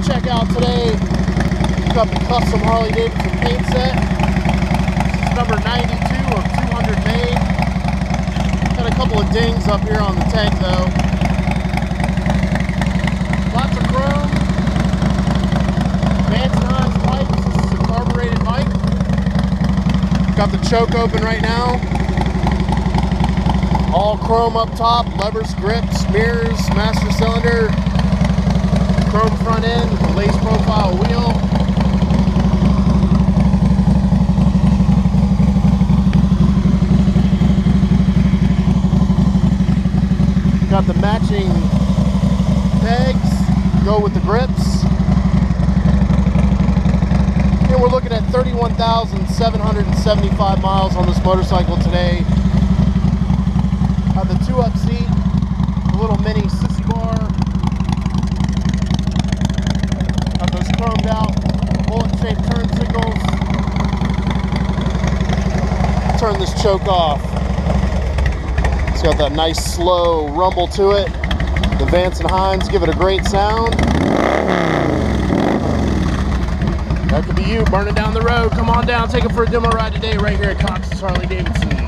check out today. Got the custom Harley-Davidson paint set. This is number 92 of 200 made. Got a couple of dings up here on the tank though. Lots of chrome. Vance & Hines pipes. This is a carbureted bike. Got the choke open right now. All chrome up top, levers, grips, mirrors, master cylinder, chrome front end with a lace profile wheel. Got the matching pegs, go with the grips. And we're looking at 31,775 miles on this motorcycle today. The 2-up seat, the little mini sissy bar. Got those chromed out bullet-shaped turn signals. Turn this choke off. It's got that nice slow rumble to it. The Vance & Hines give it a great sound. That could be you burning down the road. Come on down, take it for a demo ride today right here at Cox's Harley-Davidson.